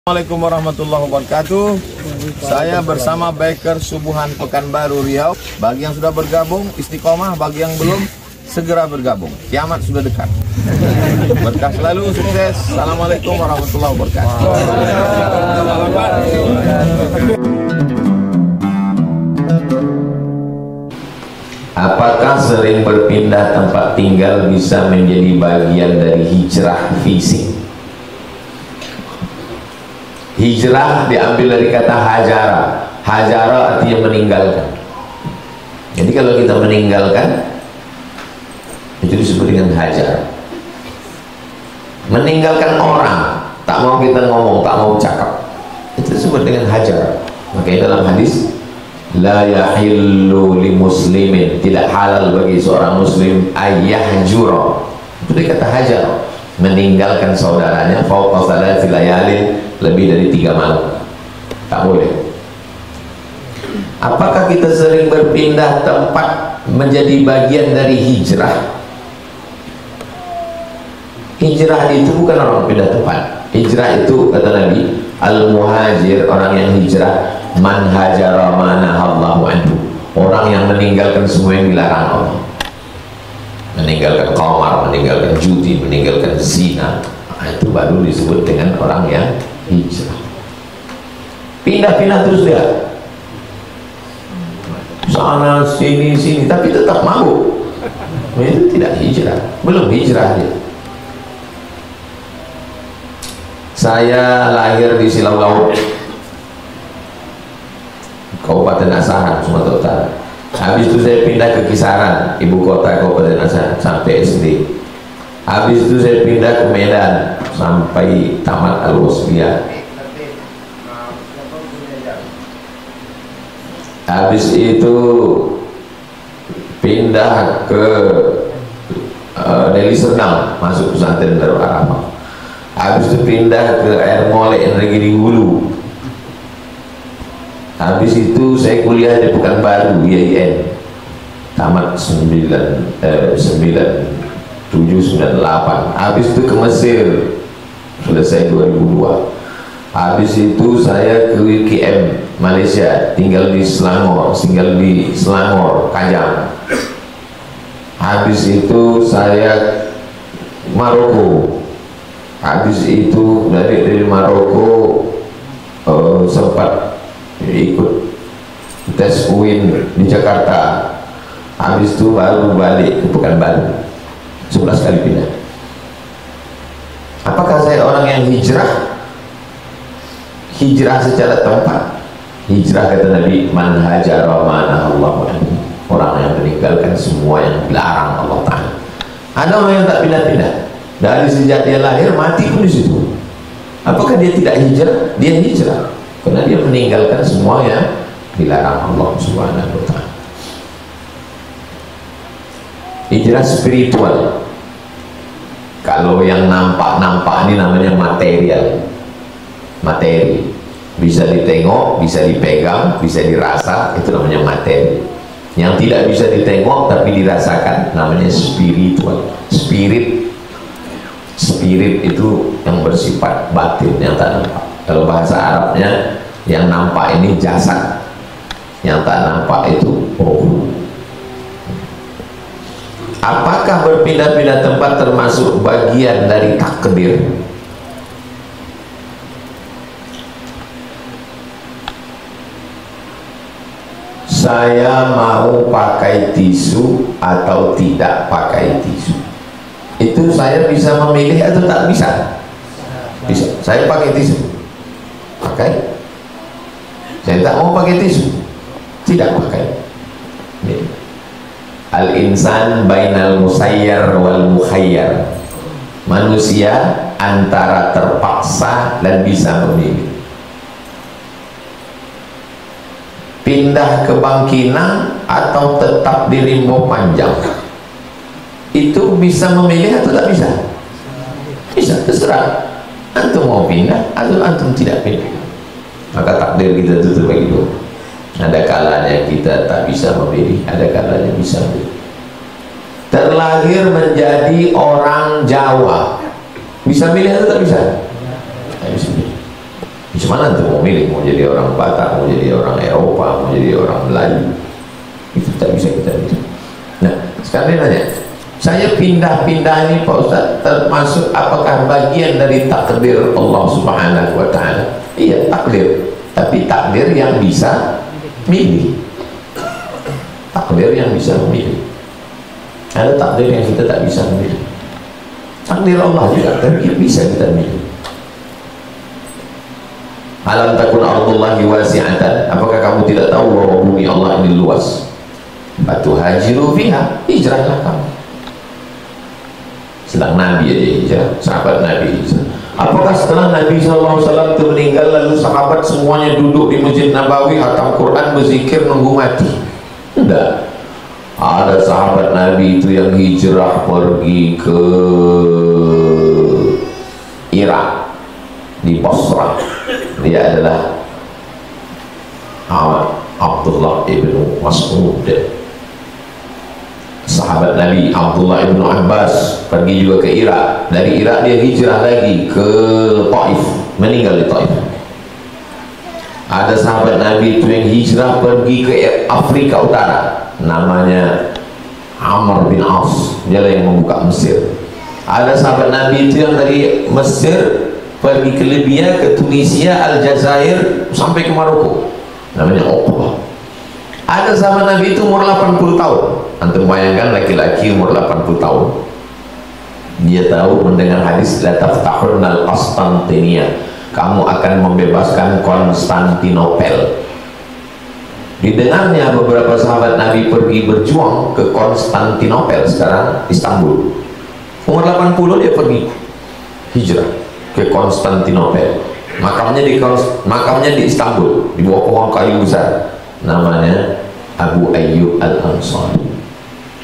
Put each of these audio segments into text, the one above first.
Assalamualaikum warahmatullahi wabarakatuh. Saya bersama Biker Subuhan Pekanbaru Riau. Bagi yang sudah bergabung istiqomah, bagi yang belum segera bergabung. Kiamat sudah dekat. Berkah selalu, sukses. Assalamualaikum warahmatullahi wabarakatuh. Apakah sering berpindah tempat tinggal bisa menjadi bagian dari hijrah fisik? Hijrah diambil dari kata hajara. Hajara artinya meninggalkan. Jadi kalau kita meninggalkan, itu disebut dengan hajar. Meninggalkan orang, tak mau kita ngomong, tak mau cakap, itu disebut dengan hajar. Makanya dalam hadis, la yahillu li muslimin, tidak halal bagi seorang muslim ayyahjura, itu dikata hajar, meninggalkan saudaranya fauqa salati layalin, lebih dari 3 malam, tak boleh. Apakah kita sering berpindah tempat menjadi bagian dari hijrah? Hijrah itu bukan orang pindah tempat. Hijrah itu kata Nabi, al-muhajir, orang yang hijrah, man hajara ma nahallahu anhu, orang yang meninggalkan semua yang dilarang Allah, meninggalkan qamar, meninggalkan judi, meninggalkan zina, itu baru disebut dengan orang yang hijrah. Pindah-pindah terus dia, sana sini sini, tapi tetap mabuk, itu tidak hijrah, belum hijrah dia. Saya lahir di Silau Laut, Kabupaten Asahan, Sumatera Utara. Habis itu saya pindah ke Kisaran, ibu kota Kabupaten Asahan, sampai SD. Habis itu saya pindah ke Medan sampai tamat Al-Wasbiyah. Habis itu pindah ke Deli Serdang, masuk pesantren Darul Arafah. Habis itu pindah ke Air Molek Negeri Hulu. Habis itu saya kuliah di Pekanbaru IAIN, tamat 9798. Habis itu ke Mesir, selesai 2002. Habis itu saya ke WKM Malaysia, tinggal di Selangor, Kajang. Habis itu saya Maroko. Habis itu dari Maroko sempat ikut tes UIN di Jakarta. Habis itu baru balik ke Pekanbaru, 11 kali pindah. Apakah saya orang yang hijrah? Hijrah secara tempat. Hijrah kata Nabi, man hajara ma nahallahu anhu, orang yang meninggalkan semua yang dilarang Allah Ta'ala. Ada orang yang tak pindah-pindah, dari sejak dia lahir mati pun di situ. Apakah dia tidak hijrah? Dia hijrah karena dia meninggalkan semua yang dilarang Allah Subhanahu wa Ta'ala. Hijrah spiritual. Kalau yang nampak-nampak ini namanya material, materi, bisa ditengok, bisa dipegang, bisa dirasa, itu namanya materi. Yang tidak bisa ditengok tapi dirasakan namanya spiritual. Spirit itu yang bersifat batin, yang tak nampak. Kalau bahasa Arabnya, yang nampak ini jasad, yang tak nampak itu roh. Apakah berpindah-pindah tempat termasuk bagian dari takdir? Saya mau pakai tisu atau tidak pakai tisu, itu saya bisa memilih atau tak bisa? Bisa. Saya pakai tisu, pakai. Saya tak mau pakai tisu, tidak pakai. Al-insan bainal musayyar wal mukhayyar, manusia antara terpaksa dan bisa memilih. Pindah ke Bangkinang atau tetap di Rimbo Panjang, itu bisa memilih atau tak bisa? Bisa, terserah. Antum mau pindah atau antum tidak pindah. Maka takdir kita itu terbagi dua. Ada kalanya kita tak bisa memilih, ada kalanya bisa memilih. Terlahir menjadi orang Jawa, bisa milih atau tak bisa? Tak bisa milih. Gimana tuh mau milih, mau jadi orang Batak, mau jadi orang Eropa, mau jadi orang Melayu, itu tak bisa kita milih. Nah sekarang dia nanya, saya pindah-pindah ini Pak Ustaz termasuk apakah bagian dari takdir Allah Subhanahu wa Ta'ala? Iya, takdir, tapi takdir yang bisa milih, takdir yang bisa memilih. Ada takdir yang kita tak bisa memilih, takdir Allah juga, tapi bisa kita milih. Alam takun ardullahi wasi'atan, apakah kamu tidak tahu bahwa bumi Allah ini luas? Batu hajiru fiha, hijrahlah kamu. Sedang Nabi aja hijrah, sahabat Nabi hijrah. Apakah setelah Nabi SAW itu meninggal lalu sahabat semuanya duduk di Masjid Nabawi hatam Quran berzikir nunggu mati? Enggak. Ada sahabat Nabi itu yang hijrah pergi ke Irak, di Basrah. Dia adalah Abdullah ibnu Mas'ud. Sahabat Nabi Abdullah ibnu Abbas pergi juga ke Irak. Dari Irak dia hijrah lagi ke Taif, meninggal di Taif. Ada sahabat Nabi itu yang hijrah pergi ke Afrika Utara, namanya Amr bin As, dia yang membuka Mesir. Ada sahabat Nabi itu yang dari Mesir pergi ke Libya, ke Tunisia, Aljazair, sampai ke Maroko, namanya Uqbah. Ada sahabat Nabi itu umur 80 tahun. Antum bayangkan laki-laki umur 80 tahun, dia tahu mendengar hadis la taftahurnal Konstantinia, kamu akan membebaskan Konstantinopel. Didengarnya beberapa sahabat Nabi pergi berjuang ke Konstantinopel, sekarang Istanbul. Umur 80 dia pergi hijrah ke Konstantinopel. Makamnya di Istanbul, di bawah pohon kayu besar, namanya Abu Ayyub Al-Ansari.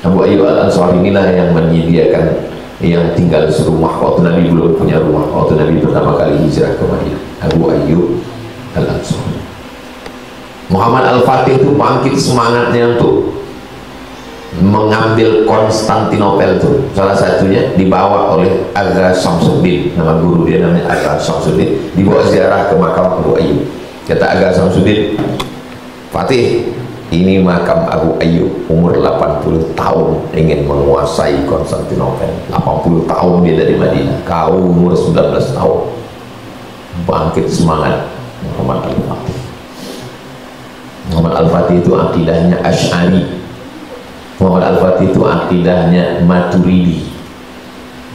Abu Ayyub Al-Ansari inilah yang menyediakan, yang tinggal serumah waktu Nabi belum punya rumah, waktu Nabi pertama kali hijrah ke Madinah. Abu Ayyub Al-Ansari. Muhammad Al-Fatih itu bangkit semangatnya untuk mengambil Konstantinopel itu, salah satunya dibawa oleh Agha Samsuddin, nama guru dia namanya Agha Samsuddin, dibawa ziarah ke makam Abu Ayyub. Kata Agha Samsuddin, Fatih, ini makam Abu Ayyub, umur 80 tahun ingin menguasai Konstantinopel. 80 tahun dia dari Madinah, kau umur 19 tahun. Bangkit semangat Muhammad Al-Fatih. Muhammad Al-Fatih itu akidahnya Asy'ari. Muhammad Al-Fatih itu akidahnya Maturidi,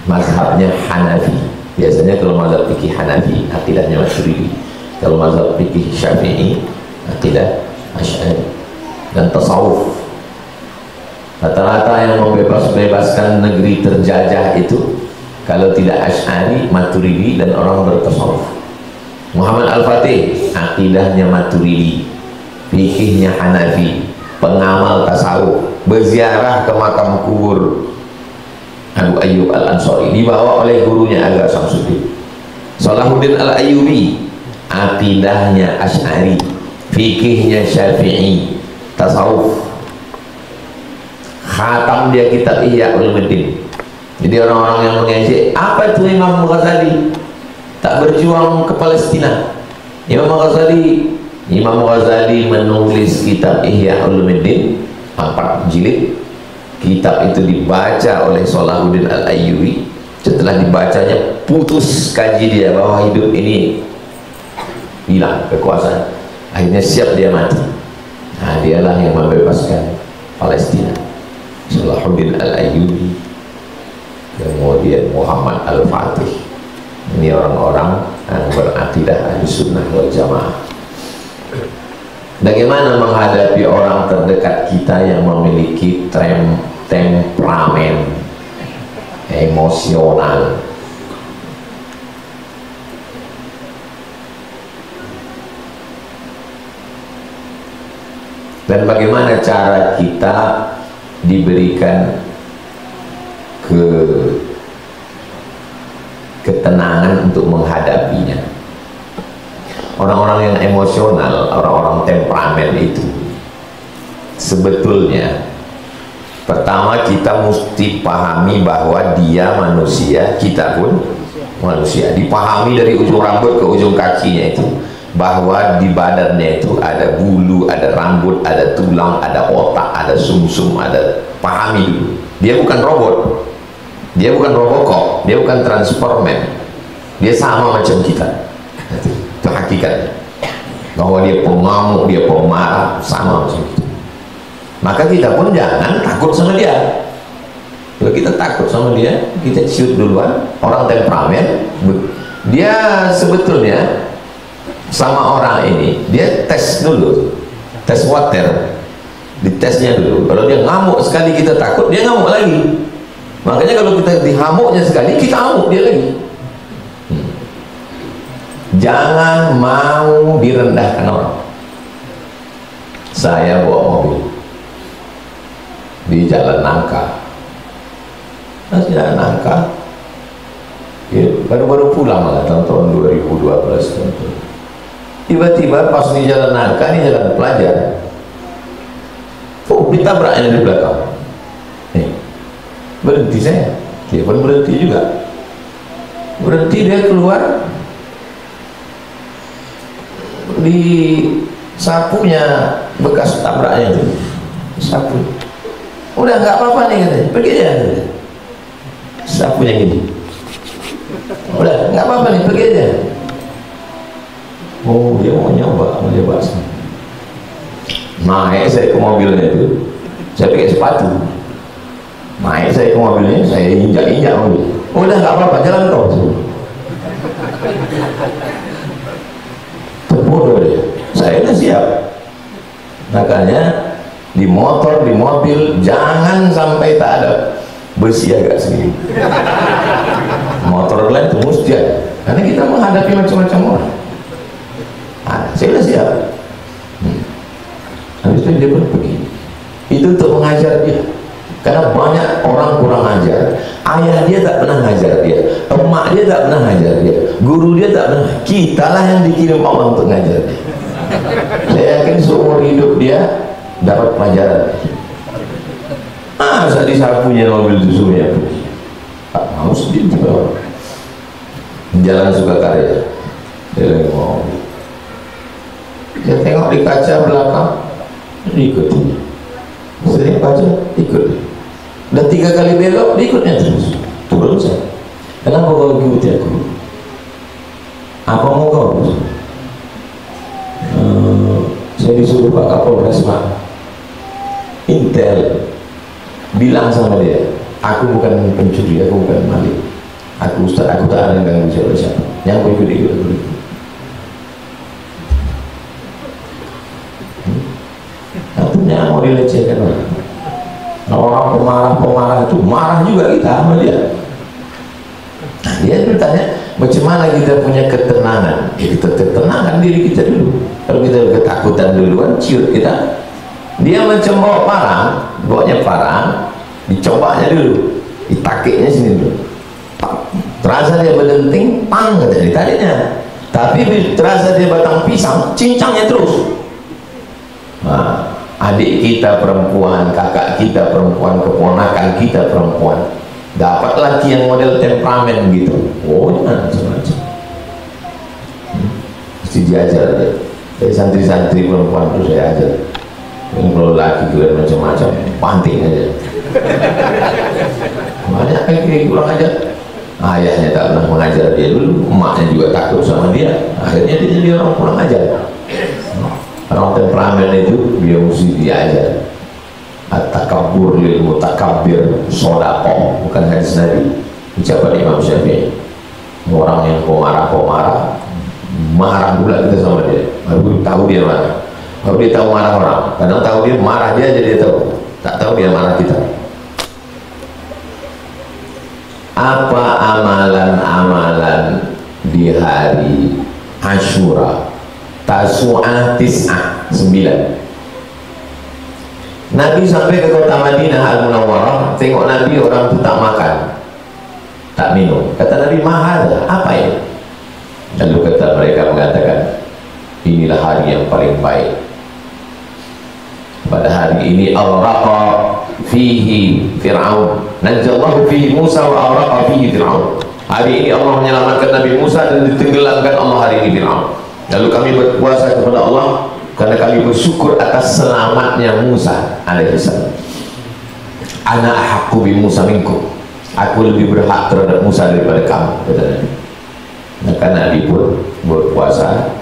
mazhabnya Hanafi. Biasanya kalau mazhab fikih Hanafi akidahnya Maturidi, kalau mazhab fikih Syafi'i akidah Asy'ari. Dan tasawuf, rata-rata yang membebaskan negeri terjajah itu kalau tidak Asy'ari, Maturidi, dan orang bertasawuf. Muhammad Al-Fatih akidahnya Maturidi, fikihnya Hanafi, pengamal tasawuf, berziarah ke makam kubur Abu Ayyub Al-Ansari, dibawa oleh gurunya Agha Samsuddin. Salahuddin Al-Ayyubi akidahnya Asy'ari, fikihnya Syafi'i, tasawuf. Khatam dia kitab Ihya Ulumuddin. Jadi orang-orang yang mengejek, apa itu Imam Ghazali tak berjuang ke Palestina? Imam Ghazali menulis kitab Ihya Ulumuddin 4 jilid. Kitab itu dibaca oleh Salahuddin Al-Ayyubi. Setelah dibacanya, putus kaji dia bahwa hidup ini hilang kekuasaan. Akhirnya siap dia mati. Nah, dialah yang membebaskan Palestina. Salahuddin Al-Ayyubi, kemudian Muhammad Al-Fatih. Ini orang-orang yang berakidah Ahlussunnah wal Jamaah. Bagaimana menghadapi orang terdekat kita yang memiliki temperamen emosional? Dan bagaimana cara kita diberikan ketenangan untuk menghadapinya? Orang-orang yang emosional, orang-orang temperamen itu sebetulnya pertama kita mesti pahami bahwa dia manusia, kita pun manusia. Dipahami dari ujung rambut ke ujung kakinya itu. bahwa di badannya itu ada bulu, ada rambut, ada tulang, ada otak, ada sumsum, ada, pahami dulu. Dia bukan robot, dia bukan Robocop, dia bukan Transformer, dia sama macam kita. Itu hakikatnya, bahwa dia pengamuk, dia pemarah, sama macam kita. Maka kita pun jangan takut sama dia. Kalau kita takut sama dia, kita shoot duluan. Orang temperamen, dia sebetulnya sama orang ini, dia tes dulu, tes water, ditesnya dulu. Kalau dia ngamuk sekali, kita takut, dia ngamuk lagi. Makanya kalau kita dihamuknya sekali, kita ngamuk dia lagi. Jangan mau direndahkan orang. Saya bawa mobil di Jalan Nangka, Jalan Nangka, ya, baru-baru pulang lah tahun 2012 tentu. Tiba-tiba pas di Jalan Nangka, ini jalan pelajar, ditabraknya di belakang. Nih, berhenti saya, dia pun berhenti juga. Berhenti, dia keluar, di sapunya bekas tabraknya itu, sapu. Udah nggak apa-apa nih katanya, pergi aja. Sapunya gini, udah nggak apa-apa nih, pergi aja. Oh, dia mau nyoba naik saya ke mobilnya itu, saya pakai sepatu, naik saya ke mobilnya, saya injak mobil. Udah nggak apa-apa, jalan terus. Terbodoh dia, saya udah siap. Makanya di motor, di mobil, jangan sampai tak ada bersih agak sendiri. Motor lain itu mesti ada, karena kita menghadapi macam-macam orang. Saya sudah siap. Habis itu dia pun pergi. Itu untuk mengajar dia, karena banyak orang kurang ajar. Ayah dia tak pernah ngajar dia, emak dia tak pernah ngajar dia, guru dia tak pernah. Kitalah yang dikirim Allah untuk ngajar dia. Saya yakin seumur hidup dia dapat pelajaran. Saat disapunya mobil itu semuanya pergi. Tak mau sedih juga. Jalan Sukakarya, dia lagi mau. Saya tengok di kaca belakang, diikuti. Sering baca, ikut. Dan 3 kali belok, diikutnya terus. Itu baru saya. Kenapa kau ikuti aku? Apa mau kau? Saya disuruh Pak Kapolres, Pak Intel bilang sama dia, aku bukan pencuri, aku bukan maling, aku Ustaz, aku tak ada yang ganggu siapa-siapa. Yang kau ikut aku ikut. Artinya mau dilecehkan orang. Orang pemarah itu marah juga kita sama dia. Nah, dia bertanya, macam mana kita punya ketenangan? Ya, kita ketenangan diri kita dulu. Kalau kita ketakutan duluan, ciut kita. Dia macam bawa parang, bawanya parang, dicobanya dulu, ditakiknya sini dulu. Terasa dia berdenting, pang katanya ditariknya. Tapi terasa dia batang pisang, cincangnya terus. Nah, adik kita perempuan, kakak kita perempuan, keponakan kita perempuan, dapat laki yang model temperamen gitu. Oh, jangan macam-macam. Mesti diajar dia. Saya santri-santri perempuan itu saya ajar. Kalau laki juga macam-macam, panting aja. Banyak kayak kurang ajar. Ayahnya tak pernah mengajar dia dulu, emaknya juga takut sama dia. Akhirnya dia jadi orang kurang ajar. Orang temperamen itu dia mesti diajar. At-takabbur lil mutakabbir shadaqah, bukan hadis Nabi, ucapan Imam Syafi'i. Orang yang pemarah-pemarah, marah pula kita sama dia, baru tahu dia marah. Baru dia tahu marah orang. Kadang tahu dia marah dia aja dia tahu, tak tahu dia marah kita. Apa amalan-amalan di hari Asyura? Tasu'ah, Tis'ah, 9. Nabi sampai ke kota Madinah Al-Munawwarah, tengok Nabi orang itu tak makan, tak minum. Kata Nabi, mahal, apa ini? Lalu kata mereka mengatakan, inilah hari yang paling baik. Pada hari ini al-raqa fihi Fir'aun, najjallahu fihi Musa wa al-raqa fihi Fir'aun. Hari ini Allah menyelamatkan Nabi Musa dan ditenggelamkan Allah hari ini Fir'aun. Lalu kami berpuasa kepada Allah karena kami bersyukur atas selamatnya Musa alaihissalam. Ana ahaqqu bi Musa minkum, aku lebih berhak terhadap Musa daripada kamu, kata Nabi. Maka Nabi pun berpuasa.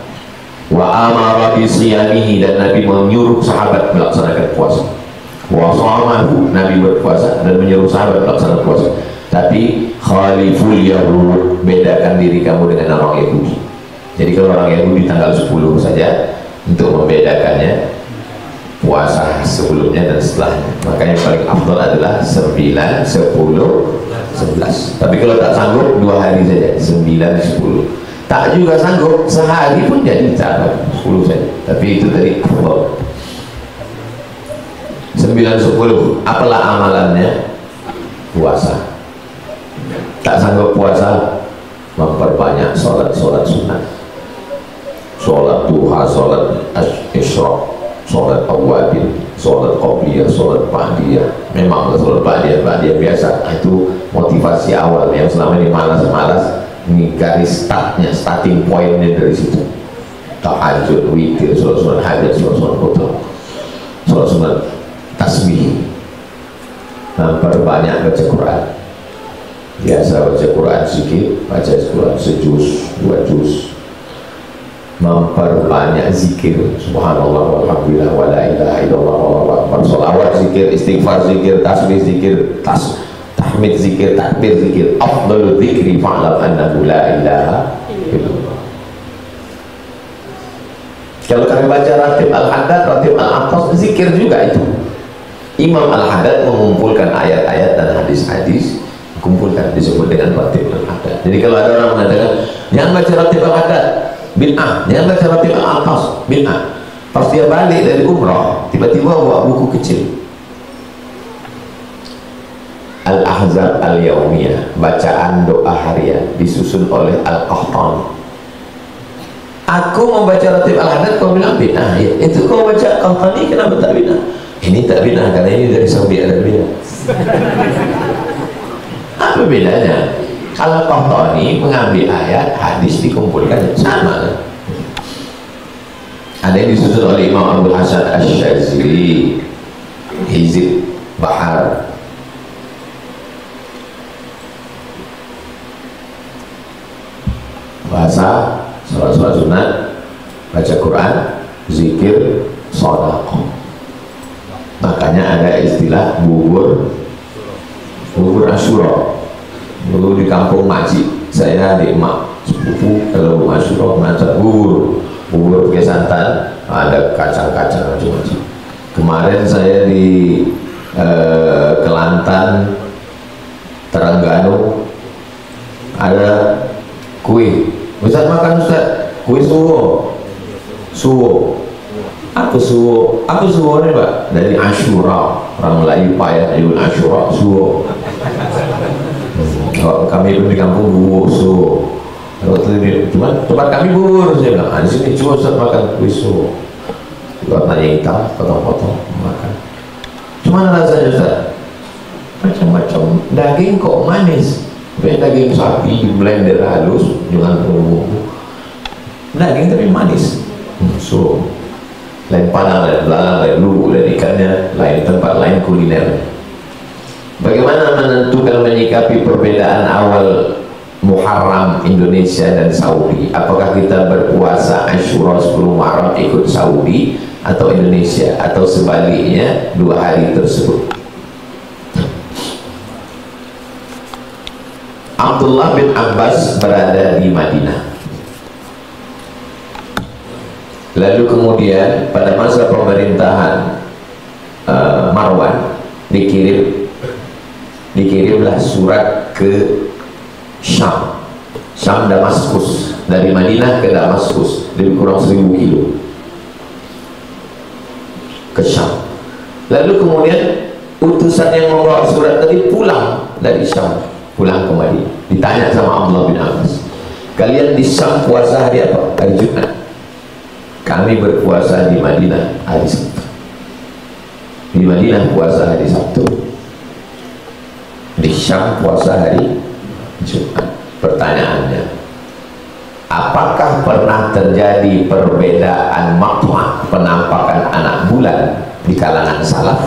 Wa amara bi siyamihi, dan Nabi menyuruh sahabat melaksanakan puasa. Wa shamahu, Nabi berpuasa dan menyuruh sahabat melaksanakan puasa. Tapi khaliful yahud, bedakan diri kamu dengan orang Yahudi. Jadi kalau orang Yahudi tanggal 10 saja, untuk membedakannya puasa sebelumnya dan setelahnya. Makanya yang paling afdal adalah 9, 10, 11. Tapi kalau tak sanggup 2 hari saja, 9, 10. Tak juga sanggup sehari pun jadi tak 10 saja. Tapi itu tadi afdal. 9, 10. Apalah amalannya? Puasa. Tak sanggup puasa, memperbanyak sholat-sholat sunnah, sholat duha, sholat isyraq, sholat awabin, sholat qobliyah, sholat ba'diyah. Memang sholat ba'diyah biasa, itu motivasi awal yang selama ini malas-malas. Ini garis startnya, starting pointnya dari situ. Tahajud, witir, sholat sunat hajat, sholat sunat qadha, sholat sunat tasbih, memperbanyak baca Quran. Biasa baca Quran sedikit, baca Quran sejuz, 2 juz. Memperbanyak zikir, subhanallah walhamdulillah wa la ilaha illallah wallahu akbar, sholawat zikir, istighfar zikir, tasbih zikir, tahmid zikir, takbir zikir. Afdalul dzikri fa'lam annahu la ilaha illallah. Kalau kami baca ratib al-haddad, ratib al-aqtas, zikir juga itu. Imam al-haddad mengumpulkan ayat-ayat dan hadis-hadis, kumpulkan, disebut dengan ratib al-haddad. Jadi kalau ada orang mengatakan jangan baca ratib al-haddad, bid'ah, jangan baca ratib al-aqtas, bid'ah. Pas dia balik dari umrah, tiba-tiba bawa buku kecil Al-Ahzab Al-Yaumiyah, bacaan doa harian, disusun oleh Al-Qahtani. Aku membaca ratib al-haddad, kau bilang bid'ah. Ya, itu kau baca Qahtani, kenapa tak bid'ah? Ini tak bid'ah karena ini dari Saudi Arabia. Apa bedanya? Al-Qahtani mengambil ayat, hadis dikumpulkan, sama. Ada yang disusun oleh Imam Abdul Hasan Asy-Syadzili, Hizib Bahar. Bahasa, sholat sunat, baca Quran, zikir, shadaqah. Makanya ada istilah bubur Asyura. Dulu di kampung Majid, saya di emak sepupu kalau Asyura masak bubur pakai santan, ada kacang-kacang macam-macam. Kemarin saya di Kelantan, Terengganu, ada kue. Ustaz makan Ustaz, kue suwo. Apa suwo? Apa suwo ini Pak? Dari Asyura, orang Melayu payah nyebut Asyura, suwo. Kami pun di kampung bubur suwo. Cuma tempat kami bubur, saya bilang, di sini cuma Ustaz makan kue suwo. Warnanya hitam, potong-potong makan. Cuma rasanya Ustaz, macam-macam daging kok manis. Daging sapi di blender halus dengan bumbu, daging tapi manis. So lain padang, lain belalang, lain lugu, lain ikannya, lain tempat, lain kuliner. Bagaimana menentukan, menyikapi perbedaan awal Muharram Indonesia dan Saudi? Apakah kita berpuasa Asyura 10 Muharram ikut Saudi atau Indonesia, atau sebaliknya 2 hari tersebut? Abdullah bin Abbas berada di Madinah. Lalu kemudian pada masa pemerintahan Marwan dikirimlah surat ke Syam Damaskus, dari Madinah ke Damaskus, lebih kurang 1000 kilo ke Syam. Lalu kemudian utusan yang membawa surat tadi pulang dari Syam, pulang ke Madinah. Ditanya sama Abdullah bin Abbas, kalian di Syam puasa hari apa? Hari Jumat. Kami berpuasa di Madinah hari Sabtu. Di Madinah puasa hari Sabtu, di Syam puasa hari Jumat. Pertanyaannya, apakah pernah terjadi perbedaan makna penampakan anak bulan di kalangan salaf?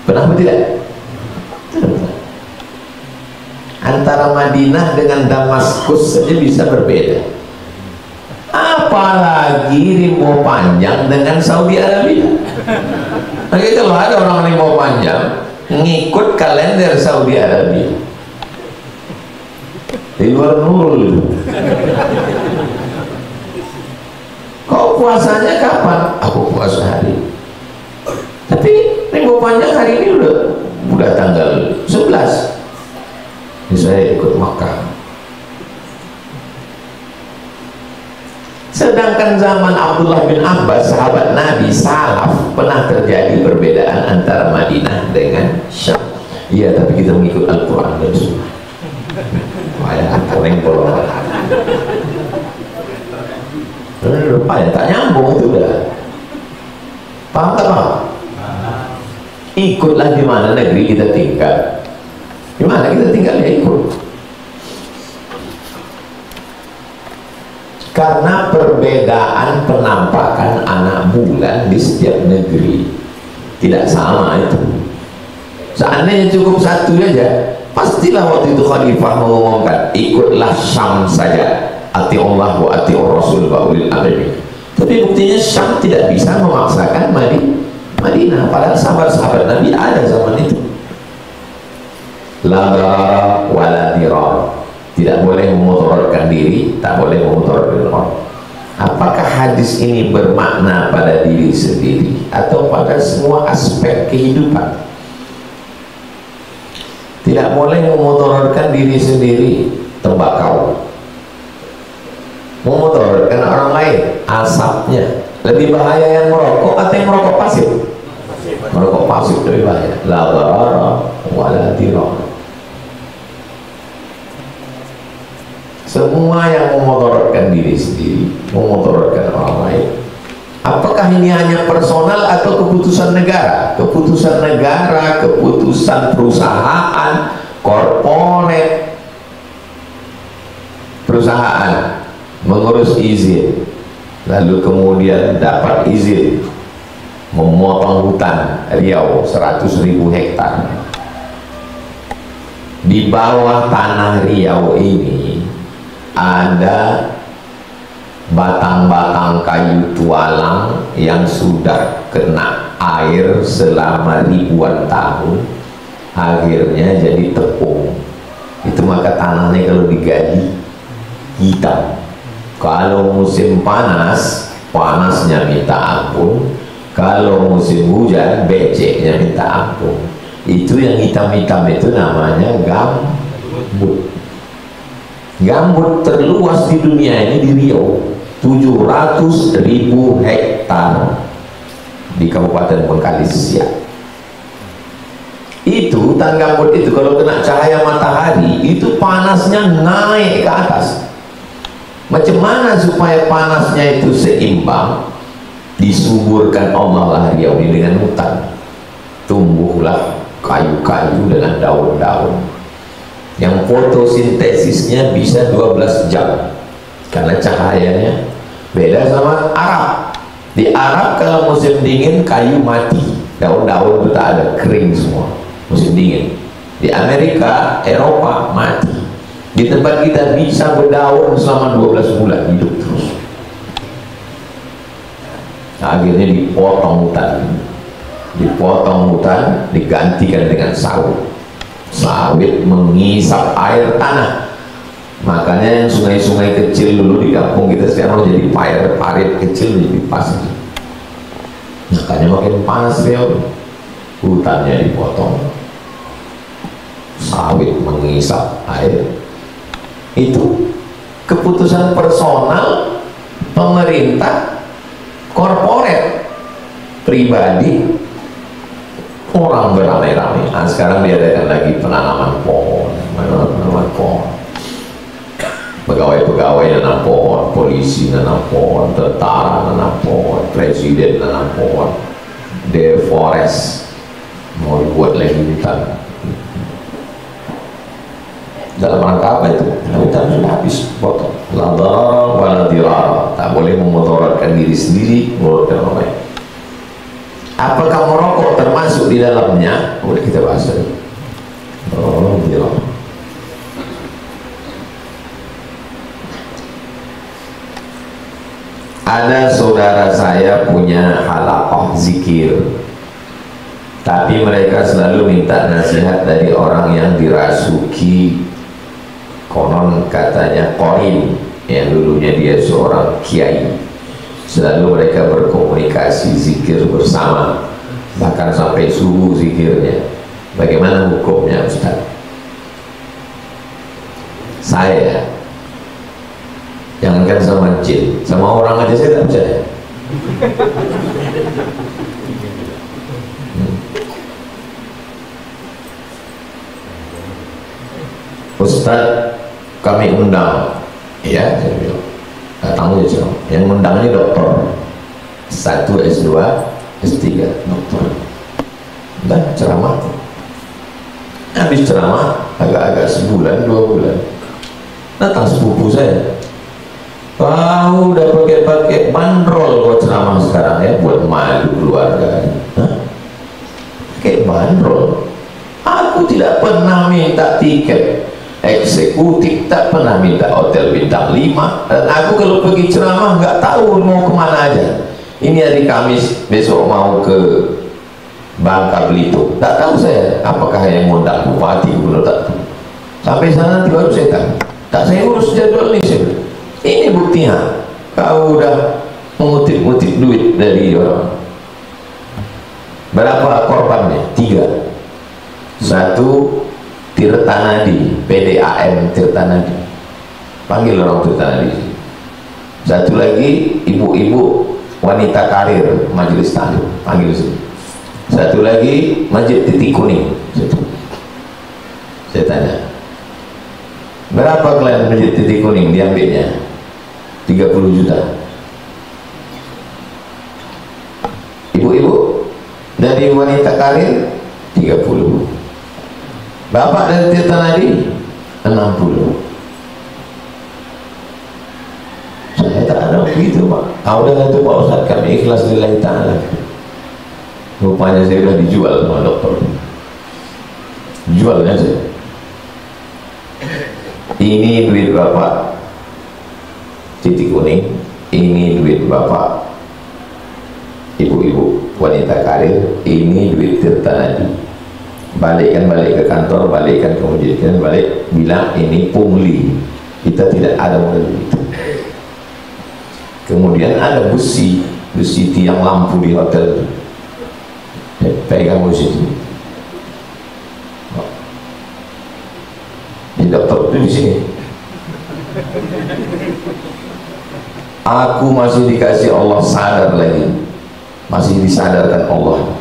Pernah atau tidak? Antara Madinah dengan Damaskus saja bisa berbeda, apalagi rimbo panjang dengan Saudi Arabia. Nah, kalau ada orang rimbo panjang ngikut kalender Saudi Arabia, di luar nurul. Kau puasanya kapan? Aku puasa hari ini. Tapi rimbo panjang hari ini udah tanggal 11. Ini saya ikut Makkah. Sedangkan zaman Abdullah bin Abbas, sahabat Nabi salaf, pernah terjadi perbedaan antara Madinah dengan Syam. Iya, tapi kita mengikut Al-Quran dan Sunnah. Wah, keren bolong. Rupanya tak nyambung itu udah. Paham tak paham? Ikutlah di mana negeri kita tinggal. Di mana kita tinggal ya ikut. Karena perbedaan penampakan anak bulan di setiap negeri tidak sama itu. Seandainya cukup satu aja, pastilah waktu itu khalifah mengumumkan ikutlah Syam saja, ati Allah wa ati Rasul wa ulil amri. Tapi buktinya Syam tidak bisa memaksakan Madinah, padahal sahabat-sahabat Nabi ada zaman itu. La darara wa la dirar, tidak boleh memudaratkan diri, tak boleh memudaratkan orang. Apakah hadis ini bermakna pada diri sendiri atau pada semua aspek kehidupan? Tidak boleh memudaratkan diri sendiri, tembakau. Memudaratkan orang lain, asapnya. Lebih bahaya yang merokok atau yang merokok pasif? Merokok pasif lebih bahaya. La darara wa la dirar. Semua yang memudaratkan diri sendiri, memudaratkan orang lain. Apakah ini hanya personal atau keputusan negara? Keputusan negara, keputusan perusahaan, korporat. Perusahaan mengurus izin, lalu kemudian dapat izin memotong hutan Riau 100.000 hektar. Di bawah tanah Riau ini ada batang-batang kayu tualang yang sudah kena air selama ribuan tahun, akhirnya jadi tepung. Itu maka tanahnya kalau digali hitam. Kalau musim panas, panasnya minta ampun. Kalau musim hujan, beceknya minta ampun. Itu yang hitam-hitam itu namanya gambut. Gambut terluas di dunia ini di Riau, 700.000 hektar di Kabupaten Bengkalis Siak. Itu hutan gambut itu kalau kena cahaya matahari itu panasnya naik ke atas. Macam mana supaya panasnya itu seimbang? Disuburkan Allah lah Riau ini dengan hutan. Tumbuhlah kayu-kayu dengan daun-daun yang fotosintesisnya bisa 12 jam karena cahayanya. Beda sama Arab. Di Arab kalau musim dingin kayu mati, daun-daun itu tak ada, kering semua musim dingin. Di Amerika, Eropa mati. Di tempat kita bisa berdaun selama 12 bulan hidup terus. Nah, akhirnya dipotong hutan, digantikan dengan sawit. Sawit mengisap air tanah. Makanya yang sungai-sungai kecil dulu di kampung kita sekarang jadi parit kecil jadi pasir. Makanya makin panas ya, hutannya dipotong, sawit mengisap air. Itu keputusan personal pemerintah, korporat, pribadi, orang beramai-ramai. Nah, sekarang diadakan lagi penanaman pohon, pegawai-pegawai nanam pohon, polisi nanam pohon, tentara nanam pohon, presiden nanam pohon, deforest mau dibuat lagi hutan. Dalam rangka apa itu? Kita sudah habis potong. La darar wa la dirar. Tak boleh memudaratkan diri sendiri, memudaratkan orang lain. Apakah merokok termasuk di dalamnya? Boleh kita bahas tadi. Oh, dirar. Ada saudara saya punya halaqah zikir, tapi mereka selalu minta nasihat dari orang yang dirasuki, konon katanya qarin, yang dulunya dia seorang kiai. Selalu mereka berkomunikasi zikir bersama, bahkan sampai subuh zikirnya. Bagaimana hukumnya Ustaz? Saya jangankan sama jin, sama orang aja saya tak percaya. Ustaz, kami undang, ya, saya bilang, datang aja, yang undang ini dokter, S1, S2, S3, dokter, dan ceramah. Habis ceramah, agak-agak sebulan, 2 bulan, datang sepupu saya. Kau udah pakai bandrol kau ceramah sekarang ya, buat malu keluarga. Pakai bandrol. Aku tidak pernah minta tiket eksekutif, tak pernah minta hotel bintang 5, dan aku kalau pergi ceramah nggak tahu mau kemana aja. Ini hari Kamis, besok mau ke Bangka Belitung, tak tahu saya apakah yang ngundang bupati gubernur, tak tahu. Sampai sana nanti baru saya tahu. Tak saya urus jadwal ini saya. Ini buktinya kau udah mengutip-ngutip duit dari orang. Berapa korbannya? 3. 1 Tirtanadi, PDAM Tirtanadi, panggil orang Tirtanadi. 1 lagi ibu-ibu wanita karir Majelis Taklim, panggil sini. 1 lagi Masjid Titik Kuning. Saya tanya, berapa klien Masjid Titik Kuning diambilnya? 30 juta. Ibu-ibu dari wanita karir 30. Bapak dari Tirtanadi 60. Saya tak ada begitu Pak. Udah itu Pak Ustaz, kami ikhlas lillahi ta'ala. Rupanya saya sudah dijual sama dokter. Jualnya saya. Ini duit Bapak Titik Kuning, ini duit Bapak ibu-ibu wanita karir, ini duit Tirtanadi. Balikkan balik ke kantor, balikkan ke masjid, balik, bilang ini pungli, kita tidak ada model itu. Kemudian ada besi tiang lampu di hotel, pegang besi itu. Ini dokter itu di sini. Aku masih dikasih Allah sadar lagi, masih disadarkan Allah.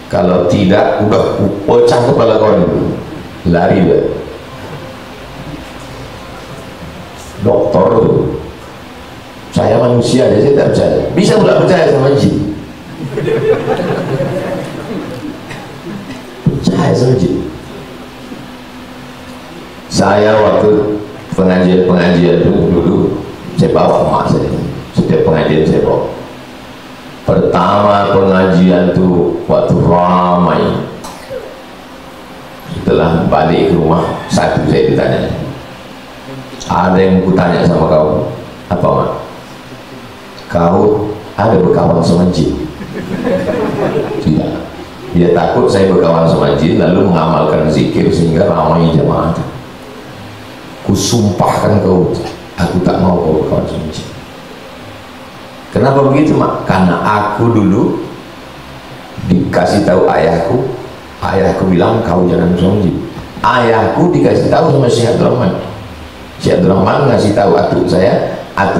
Kalau tidak, udah pecah kepala kau dulu, lari dia. Dokter tuh, saya manusia aja, saya tak percaya. Bisa pula percaya sama jin. Percaya sama jin. Saya waktu pengajian dulu, saya bawa emak saya. Setiap pengajian saya bawa. Pertama pengajian tuh waktu ramai. Setelah balik ke rumah, satu saya ditanya, ada yang kutanya sama kau, apa Mak? Kau ada berkawan sama jin? Tidak. Dia takut saya berkawan sama jin lalu mengamalkan zikir sehingga ramai jamaah. Kusumpahkan kau, aku tak mau kau berkawan sama jin. Kenapa begitu Mak? Karena aku dulu dikasih tahu ayahku, ayahku bilang kau jangan sama jin. Ayahku dikasih tahu sama Syekh Abdul Rahman. Syekh Abdul Rahman ngasih tahu atuk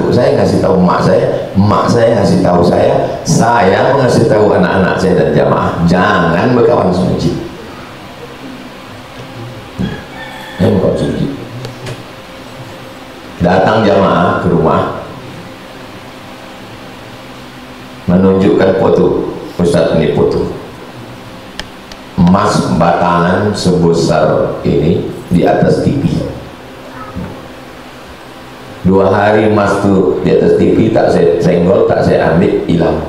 saya ngasih tahu emak saya ngasih tahu saya mengasih tahu anak-anak saya dan jamaah, jangan berkawan sama jin. Jangan berkawan sama jin. Datang jamaah ke rumah, menunjukkan foto. Ustaz, ini foto emas batangan sebesar ini di atas TV. 2 hari emas tuh di atas TV tak saya senggol, tak saya ambil, hilang.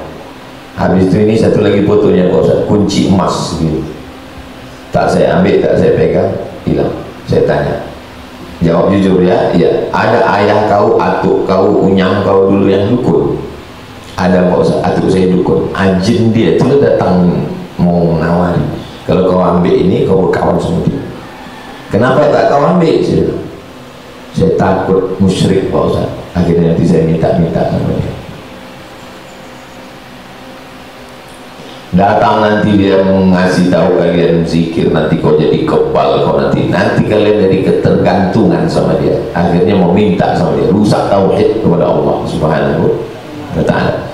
Habis itu ini satu lagi fotonya Pak Ustaz, kunci emas gitu. Tak saya ambil, tak saya pegang, hilang. Saya tanya, jawab jujur ya, ya. Ada ayah kau, atuk kau, unyang kau dulu yang dukun? Ada Pak Ustaz, atuk saya dukun. Jin dia itu datang mau menawari, kalau kau ambil ini kau berkawan sama dia. Kenapa tak kau ambil? Saya takut musyrik Pak Ustaz. Akhirnya nanti saya minta-minta sama dia. Datang nanti dia mengasih tahu kalian zikir, nanti kau jadi kebal, kau nanti kalian jadi ketergantungan sama dia. Akhirnya mau minta sama dia, rusak tauhid kepada Allah Subhanahu wa Ta'ala.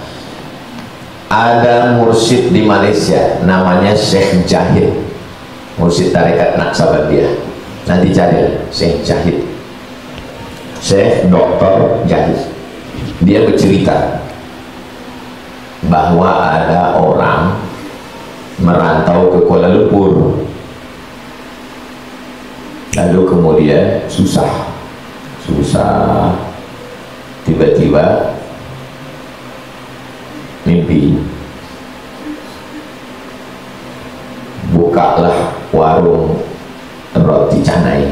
Ada mursyid di Malaysia namanya Syekh Jahid, mursyid tarekat Naqsabandiyah. Nanti cari Syekh Jahid, Syekh Dr. Jahid. Dia bercerita bahwa ada orang merantau ke Kuala Lumpur, lalu kemudian susah tiba-tiba mimpi, bukalah warung roti canai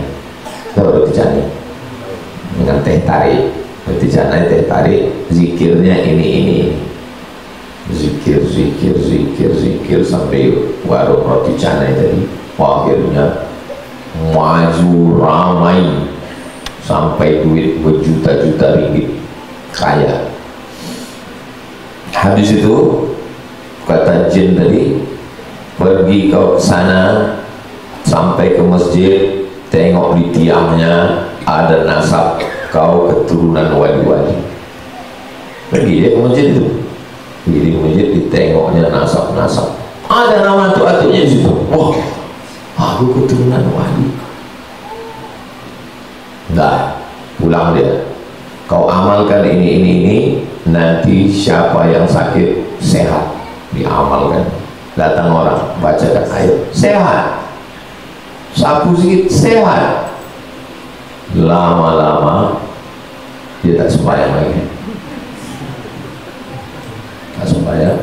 dengan teh tarik, roti canai teh tarik, zikirnya ini zikir sampai warung roti canai tadi. Akhirnya maju ramai sampai duit berjuta-juta ringgit, kaya. Habis itu kata jin tadi, pergi kau ke sana sampai ke masjid, tengok di tiangnya ada nasab kau keturunan wali-wali. Pergi dia ke masjid itu, di masjid ditengoknya nasab-nasab, ada nama atuk-atuknya di situ. Wah, aku keturunan wali. Dah, pulang dia. Kau amalkan ini, nanti siapa yang sakit sehat, diamalkan. Datang orang, bacakan ayat, sehat. Sapu sedikit, sehat. Lama-lama dia tak sembahyang lagi. Tak sembahyang.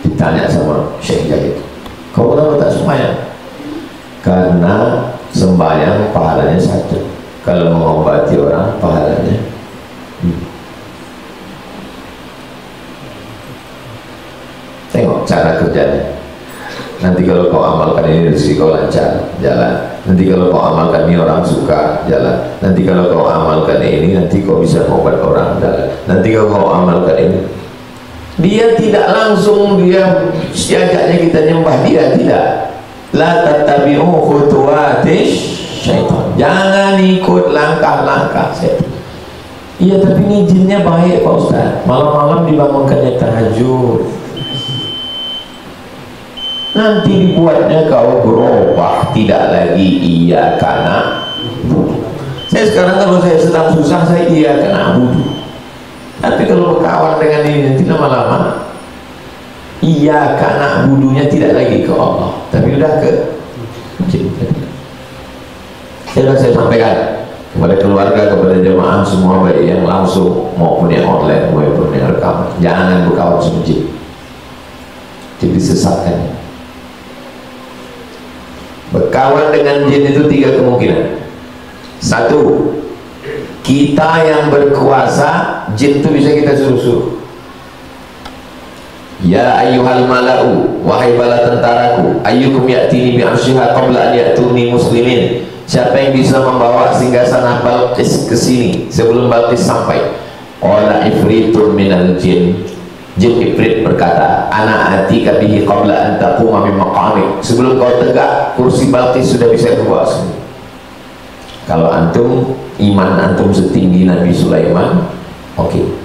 Ditanya sama Syekh Jahid, kau kenapa tak sembahyang? Karena sembahyang pahalanya satu, kalau mengobati orang pahalanya tengok cara kerjanya. Nanti kalau kau amalkan ini, rezeki kau lancar, jalan. Nanti kalau kau amalkan ini, orang suka, jalan. Nanti kalau kau amalkan ini, nanti kau bisa mengobat orang, jalan. Nanti kalau kau amalkan ini, dia tidak langsung dia siajaknya kita nyembah dia, tidak. La tattabi'u khutuwatis syaitan, jangan ikut langkah-langkah syaitan. Iya, tapi ini jinnya baik Pak Ustaz, malam-malam dibangunkannya tahajud, nanti dibuatnya kau berubah, tidak lagi iya karena saya sekarang kalau saya sedang susah, saya iya karena budu. Tapi kalau berkawan dengan ini, nanti lama-lama iya karena budunya tidak lagi ke Allah, tapi udah ke jin. Saya sampaikan kepada keluarga, kepada jemaah semua, baik yang langsung maupun yang online maupun yang rekaman, jangan berkawan sama jin, jadi sesatkan. Berkawan dengan jin itu 3 kemungkinan. 1, kita yang berkuasa, jin itu bisa kita suruh-suruh. Ya ayyuhal mala'u, wahai bala tentaraku, ayyukum ya'tini bi'arsyiha qabla an ya'tuni muslimin. Siapa yang bisa membawa singgasana Balqis ke sini sebelum Balqis sampai? Qala ifritun minal jin. Jin Ifrit berkata, ana atika bihi qabla an taquma min maqamik. Sebelum kau tegak kursi Balqis sudah bisa keluar. Kalau antum, iman antum setinggi Nabi Sulaiman, oke.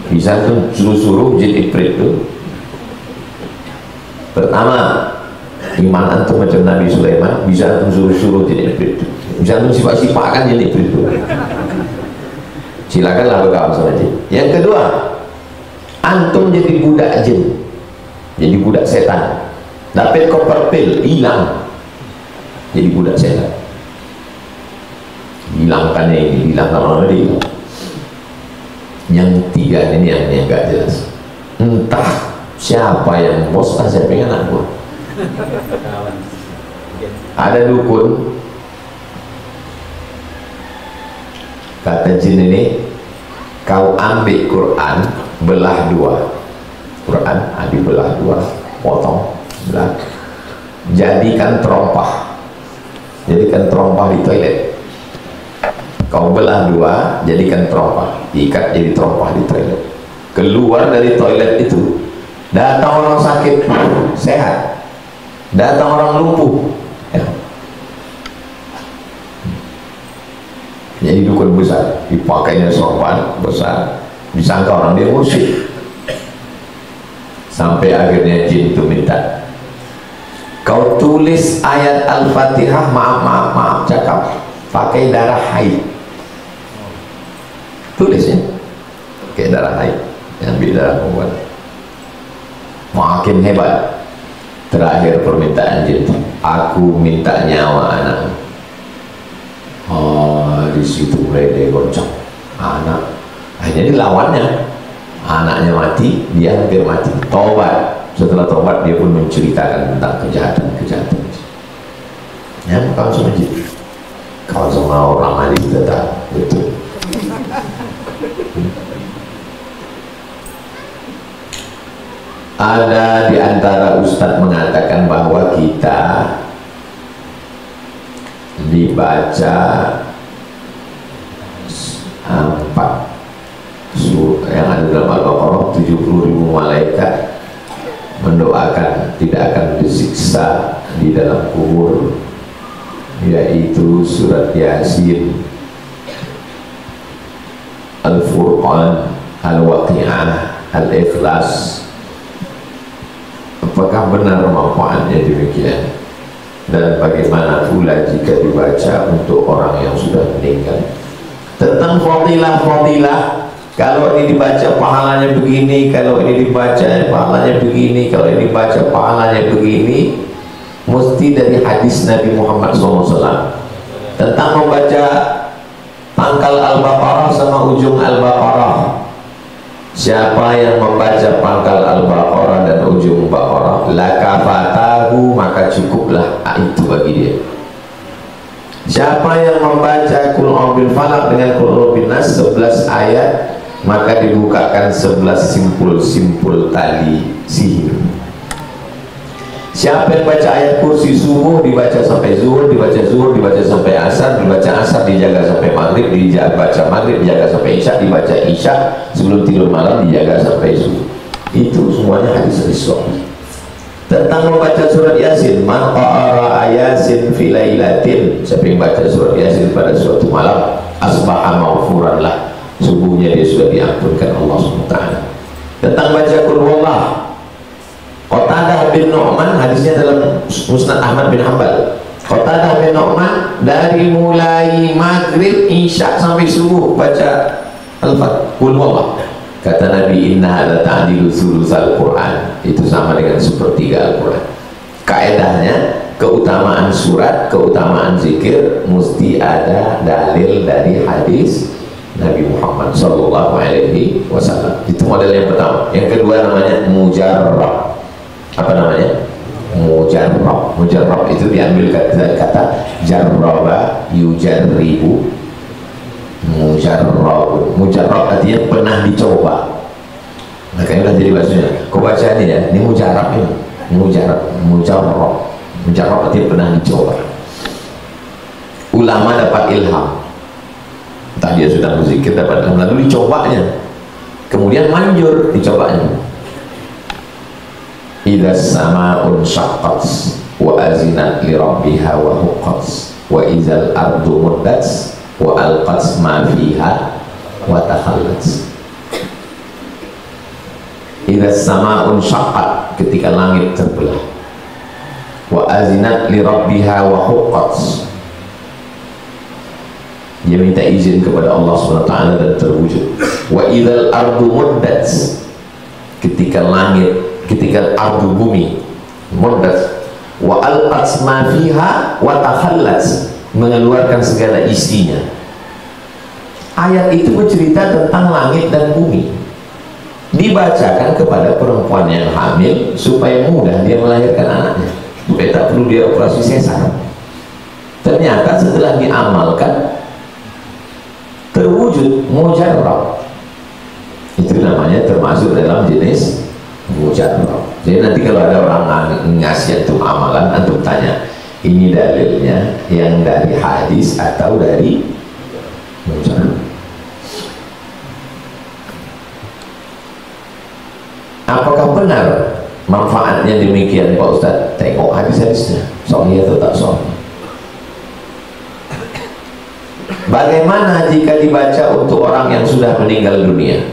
Bisa antum suruh-suruh jin Ifrit itu. Pertama, iman antum macam Nabi Sulaiman, bisa antum suruh-suruh jin Ifrit itu. Bisa antum sifat-sifatkan jin Ifrit itu. Silakanlah berkawan sama jin. Yang kedua, antum jadi budak jin, jadi budak setan, dapat koper pil, hilang, jadi budak setan. hilangkannya ini, hilangkan orang ini. Yang tiga ini yang gak jelas. Entah siapa yang bos, siapa yang anak gua. Ada dukun kata jin ini, kau ambil Quran belah dua, Quran dibelah dua, potong belah, jadikan terompah di toilet. Kau belah dua, jadikan terompah, ikat jadi terompah di toilet. Keluar dari toilet itu, datang orang sakit sehat, datang orang lumpuh ya. Jadi dukun besar, dipakainya sorban besar, disangka orang dia musyrik. Sampai akhirnya jin itu minta, kau tulis ayat Al-Fatihah, maaf cakap, pakai darah haid. Tulisnya pakai darah haid, ambil darah perempuan. Makin hebat. Terakhir permintaan jin, aku minta nyawa anakmu. Di situ mulai dia goncang anak. Jadi lawannya, anaknya mati, dia hampir mati. Tobat. Setelah tobat dia pun menceritakan tentang kejahatan. Ya, kau sama jin, kau sama orang ahli tetap betul. Ada di antara ustadz mengatakan bahwa kita dibaca 4 surah yang ada dalam Al-Baqarah, 70.000 malaikat mendoakan tidak akan disiksa di dalam kubur, yaitu surat Yasin, Al-Furqan, Al-Waqi'ah, Al-Ikhlas. Apakah benar manfaatnya demikian? Dan bagaimana pula jika dibaca untuk orang yang sudah meninggal? Tentang fadilah-fadilah, kalau ini dibaca pahalanya begini, kalau ini dibaca pahalanya begini, kalau ini dibaca pahalanya begini, mesti dari hadis Nabi Muhammad SAW tentang membaca pangkal Al-Baqarah sama ujung Al-Baqarah. Siapa yang membaca pangkal Al-Baqarah dan ujung Baqarah, lakafatahu, maka cukuplah itu bagi dia. Siapa yang membaca Qul a'udzu bil falaq dengan Qul a'udzu bin nas 11 ayat, maka dibukakan 11 simpul-simpul tali sihir. Siapa yang baca ayat kursi subuh, dibaca sampai zuhur, dibaca zuhur, dibaca sampai asar, dibaca asar, dijaga sampai maghrib, dibaca maghrib, dijaga sampai isya, dibaca isya, sebelum tidur malam dijaga sampai subuh. Itu semuanya hadis-hadis sahih. Tentang membaca surat Yasin, man qara'a Yasin fi lailatin, siapa yang baca surat Yasin pada suatu malam, asbaha maghfuran lah, subuhnya dia sudah diampunkan Allah SWT. Tentang baca Qul huwallah, Qatadah bin Nu'man, hadisnya dalam Musnad Ahmad bin Hanbal. Qatadah bin Nu'man dari mulai maghrib, isya sampai subuh baca Al-Fatihah, Qul huwallah. Kata Nabi, inna la ta'dilu sulusal Quran, itu sama dengan sepertiga Al-Quran. Kaedahnya, keutamaan surat, keutamaan zikir mesti ada dalil dari hadis Nabi Muhammad SAW. Itu model yang pertama. Yang kedua namanya mujarrab. Apa namanya? Mujarrab. Mujarrab itu diambil kata jarraba yujarribu. Mujarrab artinya pernah dicoba. Makanya udah jadi bahasanya. Kau baca ini ya, ini mujarrab ini. Mujarrab artinya pernah dicoba. Ulama dapat ilham. Entah dia sudah berzikir dapat ilham, lalu dicobanya. Kemudian manjur dicobanya. Idza sama'un syaqqat wa azinat li rabbiha wa huqqat wa idzal ardu muddat wa alqat ma fiha wa takhallat. Idza sama'un syaqqat, ketika langit terbelah, wa azinat li rabbiha wa huqqat, dia minta izin kepada Allah SWT dan terwujud. Wa idzal ardu muddat, ketika langit, ketika ardu bumi muddat, wa alqat ma fiha wa takhallat, mengeluarkan segala isinya, Ayat itu bercerita tentang langit dan bumi, dibacakan kepada perempuan yang hamil supaya mudah dia melahirkan anaknya, supaya tak perlu dia operasi sesar. Ternyata setelah diamalkan terwujud mujarrab. Itu namanya termasuk dalam jenis mujarrab. Jadi nanti kalau ada orang ngasih antum amalan, antum tanya, ini dalilnya yang dari hadis atau dari mujarrab? Apakah benar manfaatnya demikian Pak Ustadz? Tengok hadis-hadisnya, sahih atau tak sahih. Bagaimana jika dibaca untuk orang yang sudah meninggal dunia?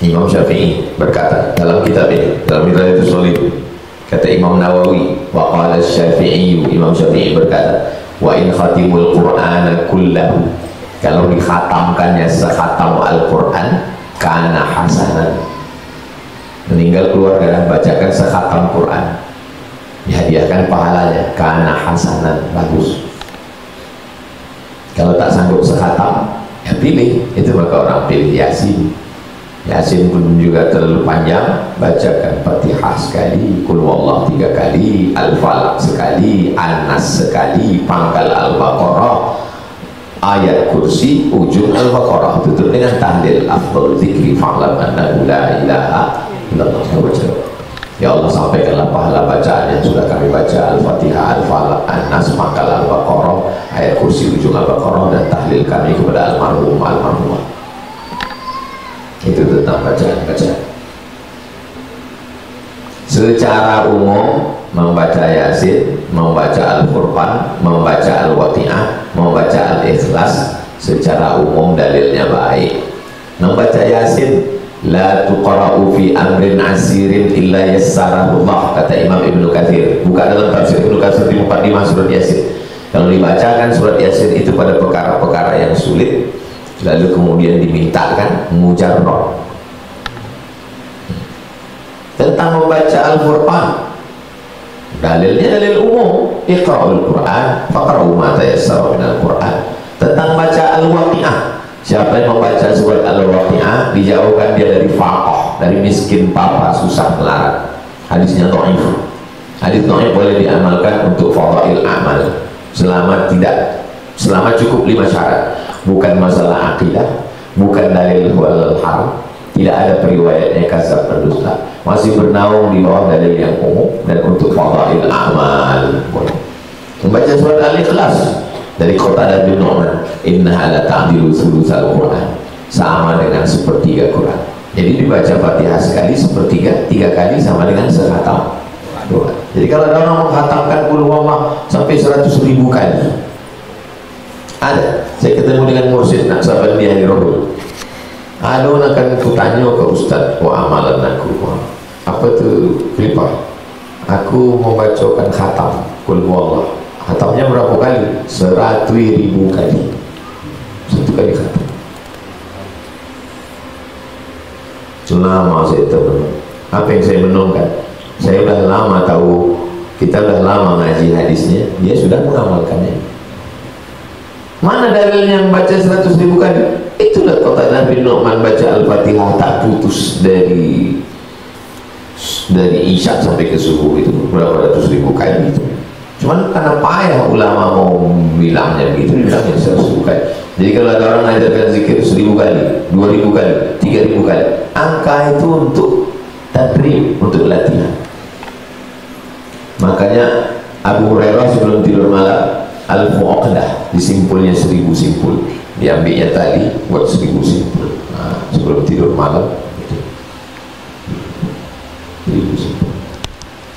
Imam Syafi'i berkata dalam kitab ini, dalam Minhajush Shalihin, kata Imam Nawawi, wa qala Syafi'i, Imam Syafi'i berkata, wa in khatimul Qur'ana kullahu, kalau dikhatamkannya sekhatam Al-Quran, kana hasanan, meninggal keluarga bacakan sekhatam Quran, dihadiahkan pahalanya, kana hasanan, bagus. Kalau tak sanggup sekhatam, ya pilih, itu maka orang pilih Yasin. Yasin pun juga terlalu panjang, bacakan Fatihah sekali, Qul Huwallah 3 kali, Al-Falaq sekali, An-Nas sekali, pangkal Al-Baqarah, ayat kursi, ujung Al-Baqarah, tutup dengan tahlil, afdal zikri fa'lam annahu la ilaha illallah. Ya Allah, sampaikanlah pahala bacaan yang sudah kami baca, Al-Fatihah, Al-Falaq, An-Nas, pangkal Al-Baqarah, ayat kursi, ujung Al-Baqarah, dan tahlil kami kepada almarhum almarhumah. Itu tentang bacaan-bacaan. Secara umum membaca Yasin, membaca Al-Furqan, membaca Al-Waqi'ah, membaca Al-Ikhlas, secara umum dalilnya baik. Membaca Yasin, la tuqra'u fi amrin asirin illa yassarahullah, kata Imam Ibnu Katsir. Buka dalam tafsir Ibnu Katsir di Muqaddimah surat Yasin. Kalau dibacakan surat Yasin itu pada perkara-perkara yang sulit, lalu kemudian dimintakan mujarrab. Tentang membaca Al-Furqan, dalilnya dalil umum, iqra'ul Qur'an faqra'u ma tayassara minal Qur'an. Tentang baca Al-Waqi'ah, siapa yang membaca surat Al-Waqi'ah dijauhkan dia dari faqah, dari miskin, papa, susah, melarat. Hadisnya dhaif. Hadis dhaif boleh diamalkan untuk fadail amal selama cukup 5 syarat. Bukan masalah akidah, bukan dalil halal haram, tidak ada periwayatnya kadzab berdusta, masih bernaung di bawah dalil yang umum, dan untuk fadail amal boleh. Membaca surat Al-Ikhlas dari Qatadah bin Nu'man, innaha la ta'dilu thulutsal Qur'an, sama dengan sepertiga Quran. Jadi dibaca Fatihah sekali, sepertiga, 3 kali sama dengan sekhatam Quran. Jadi kalau ada orang menghatamkan Qul Huwallah sampai 100.000 kali, ada, saya ketemu dengan mursyid Naqsabandi Ahli Rohul. Alun akan kutanya ke Ustaz, wa amalan aku, apa tuh kelipah? Aku membacakan khatam Qul Huwallah. Khatamnya berapa kali? 100.000 kali. 1 kali khatam. Lama saya tahu. Apa yang saya menungkan? Saya sudah lama tahu, kita sudah lama ngaji hadisnya, dia sudah mengamalkannya. Mana dalilnya yang baca 100.000 kali? Itulah Qatadah bin Nu'man baca Al-Fatihah tak putus dari Isya sampai ke subuh, itu berapa ratus ribu kali itu. Cuman karena payah ulama mau bilangnya begitu, bilangnya 100.000 kali. Jadi kalau ada orang ngajarkan zikir 1.000 kali, 2.000 kali, 3.000 kali, angka itu untuk tadrib, untuk latihan. Makanya Abu Hurairah sebelum tidur malam, Al-Mu'aqdah, disimpulnya 1000 simpul, diambilnya tali buat 1000 simpul. Nah, sebelum tidur malam 1000 simpul.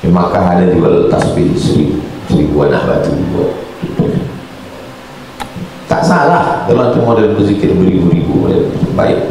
Di Makkah ada jual tasbih 1000 anak batu buat. Tak salah kalau cuma model berzikir beribu-ribu, baik.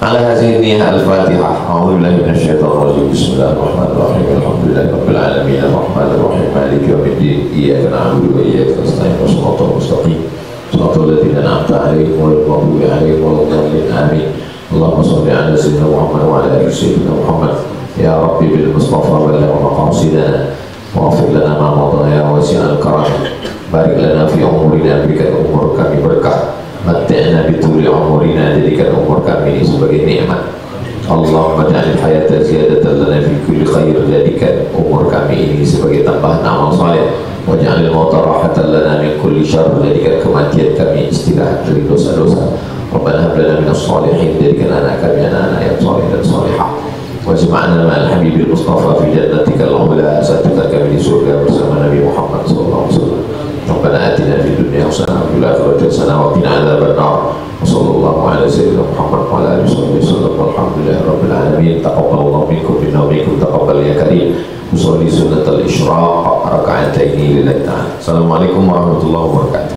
Ala hazini al-Fatihah. A'udzubillahi minasyaitonir rajim. Bismillahirrahmanirrahim. Alhamdulillahi rabbil alamin. Arrahmanir rahim. Maliki yaumiddin. Iyyaka na'budu wa iyyaka nasta'in. Shiratal mustaqim. Shiratal ladzina an'amta 'alaihim ghairil maghdubi 'alaihim waladdallin. Amin. Allahumma shalli 'ala sayyidina Muhammad wa 'ala ali sayyidina Muhammad. Ya Rabbi bil Mustafa balligh maqasidana wa ighfir lana ma madha ya wasi'al karam. barik lana fi umurina, berikan umur kami berkah, mata'na bituli umurina, jadikan umur kami ini sebagai nikmat. Allahumma ja'al hayata ziyadatan lana fi kulli khair, jadikan umur kami ini sebagai tambahan amal saleh. Waj'alil mauta rahatan lana min kulli syarr, jadikan kematian kami istirahat dari dosa-dosa. Rabbana hab lana minas shalihin, jadikan anak kami anak-anak yang saleh dan salihah. Wajma'na ma'al habibil mustafa fi jannatikal ula, satukan kami di surga bersama Nabi Muhammad sallallahu alaihi wasallam. Rabbana atina fid dunya hasanah wa fil akhirati hasanah wa qina adzabannar. Sallallahu alaihi sayyidina Muhammad wa ala alihi wasallam. Alhamdulillahi rabbil alamin. Taqabbalallahu minkum minna wa minkum taqabbal ya karim. Usolli sunnatal isyraq raka'ataini lillahi ta'ala. Assalamualaikum warahmatullahi wabarakatuh.